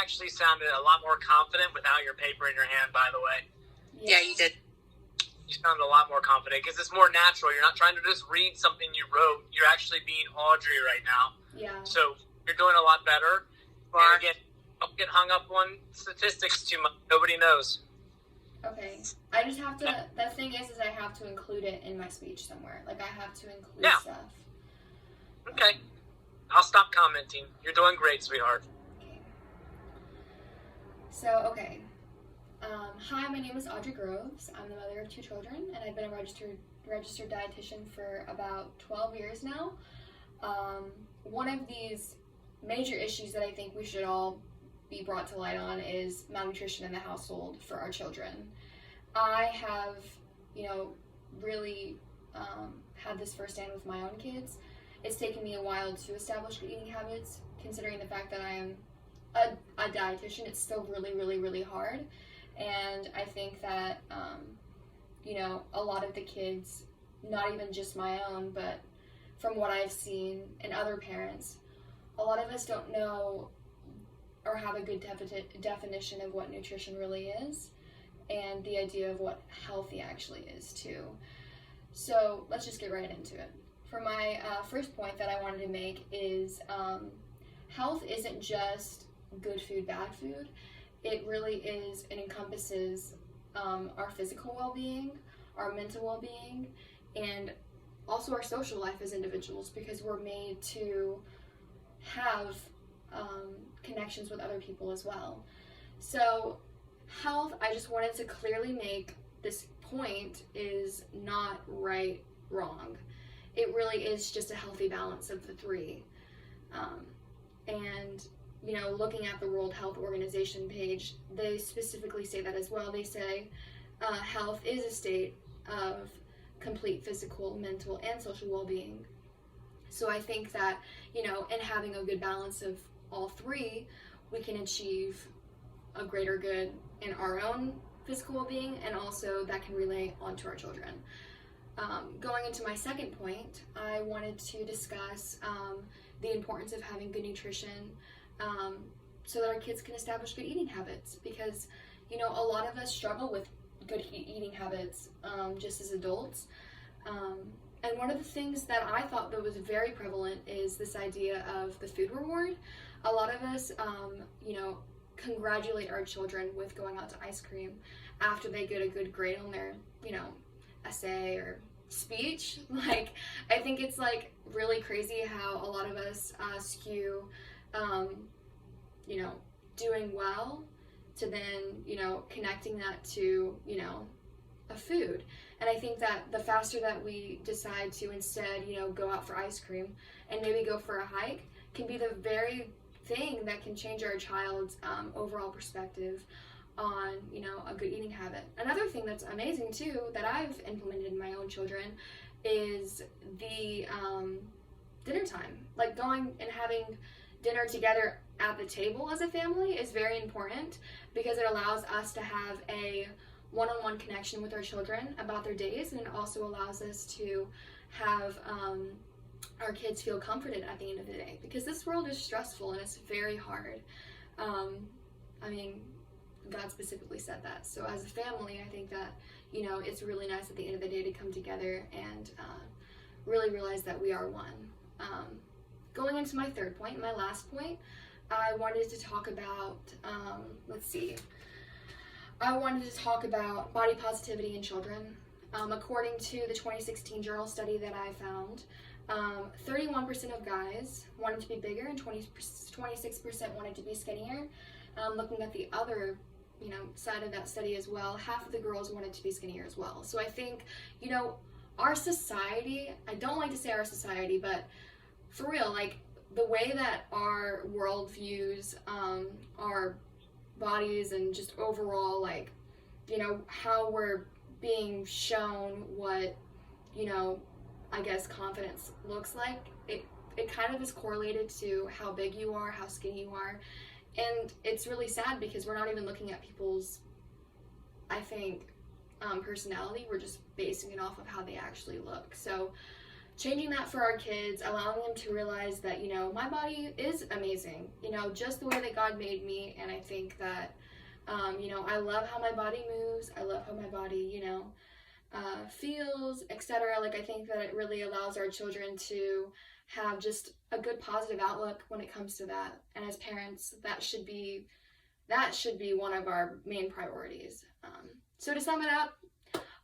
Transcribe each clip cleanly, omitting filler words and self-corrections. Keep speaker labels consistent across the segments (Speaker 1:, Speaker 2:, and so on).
Speaker 1: actually sounded a lot more confident without your paper in your hand, by the way.
Speaker 2: Yeah, you did.
Speaker 1: You sound a lot more confident because it's more natural. You're not trying to just read something you wrote. You're actually being Audrey right now.
Speaker 3: Yeah.
Speaker 1: So you're doing a lot better. And again, don't get hung up on statistics too much. Nobody knows.
Speaker 3: Okay. I just have to, the thing is I have to include it in my speech somewhere. Like, I have to include stuff.
Speaker 1: Okay. I'll stop commenting. You're doing great, sweetheart.
Speaker 3: Okay. So, okay. Hi, my name is Audrey Groves. I'm the mother of 2 children, and I've been a registered dietitian for about 12 years now. One of these major issues that I think we should all be brought to light on is malnutrition in the household for our children. I have, really had this firsthand with my own kids. It's taken me a while to establish good eating habits, considering the fact that I am a dietitian. It's still really, really, really hard. And I think that, a lot of the kids, not even just my own, but from what I've seen in other parents, a lot of us don't know or have a good definition of what nutrition really is and the idea of what healthy actually is too. So let's just get right into it. For my first point that I wanted to make is health isn't just good food, bad food. It really is, it encompasses our physical well-being, our mental well-being, and also our social life as individuals, because we're made to have connections with other people as well. So health, I just wanted to clearly make this point, is not right, wrong. It really is just a healthy balance of the three. And looking at the World Health Organization page, they specifically say that as well. They say health is a state of complete physical, mental, and social well-being. So I think that, in having a good balance of all three, we can achieve a greater good in our own physical well-being, and also that can relate onto our children. Going into my second point, I wanted to discuss the importance of having good nutrition so that our kids can establish good eating habits, because, a lot of us struggle with good eating habits just as adults. And one of the things that I thought that was very prevalent is this idea of the food reward. A lot of us, congratulate our children with going out to ice cream after they get a good grade on their, essay or speech. Like, I think it's really crazy how a lot of us skew, doing well to then, connecting that to, a food. And I think that the faster that we decide to instead, go out for ice cream and maybe go for a hike, can be the very thing that can change our child's overall perspective on, a good eating habit. Another thing that's amazing too that I've implemented in my own children is the dinner time. Like, going and having dinner together at the table as a family is very important, because it allows us to have a one-on-one connection with our children about their days, and it also allows us to have our kids feel comforted at the end of the day, because this world is stressful and it's very hard. God specifically said that. So as a family, I think that, it's really nice at the end of the day to come together and really realize that we are one. Going into my third point, my last point, I wanted to talk about, I wanted to talk about body positivity in children. According to the 2016 journal study that I found, 31% of guys wanted to be bigger and 26% wanted to be skinnier. Looking at the other, side of that study as well, half of the girls wanted to be skinnier as well. So I think, our society, I don't like to say our society, but for real, the way that our world views our bodies and just overall, how we're being shown what, I guess confidence looks like, it kind of is correlated to how big you are, how skinny you are. And it's really sad, because we're not even looking at people's, I think, personality. We're just basing it off of how they actually look. So, changing that for our kids, allowing them to realize that, you know, my body is amazing, you know, just the way that God made me. And I think that, you know, I love how my body moves. I love how my body, you know, feels, etc. Like, I think that it really allows our children to have just a good positive outlook when it comes to that. And as parents, that should be one of our main priorities. So to sum it up,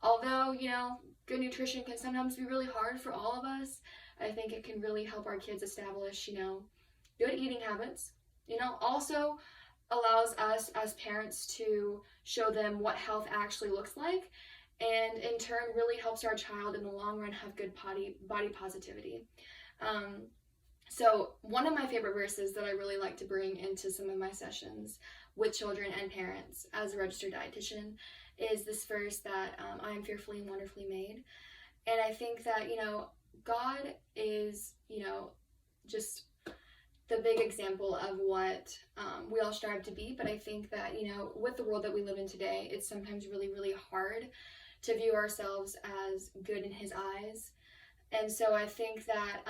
Speaker 3: although, you know, good nutrition can sometimes be really hard for all of us, I think it can really help our kids establish, you know, good eating habits. You know, also allows us as parents to show them what health actually looks like, and in turn really helps our child in the long run have good body positivity. So one of my favorite verses that I really like to bring into some of my sessions with children and parents as a registered dietitian is this verse that I am fearfully and wonderfully made. And I think that, you know, God is, you know, just the big example of what we all strive to be. But I think that, you know, with the world that we live in today, it's sometimes really, really hard to view ourselves as good in his eyes. And so I think that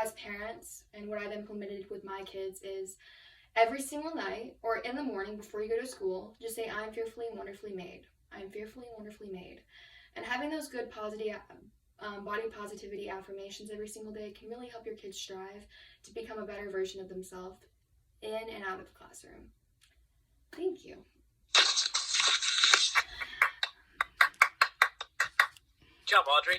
Speaker 3: as parents, and what I've implemented with my kids is every single night or in the morning before you go to school, just say, I'm fearfully and wonderfully made. I'm fearfully and wonderfully made. And having those good positive body positivity affirmations every single day can really help your kids strive to become a better version of themselves in and out of the classroom. Thank you.
Speaker 1: Good job, Audrey.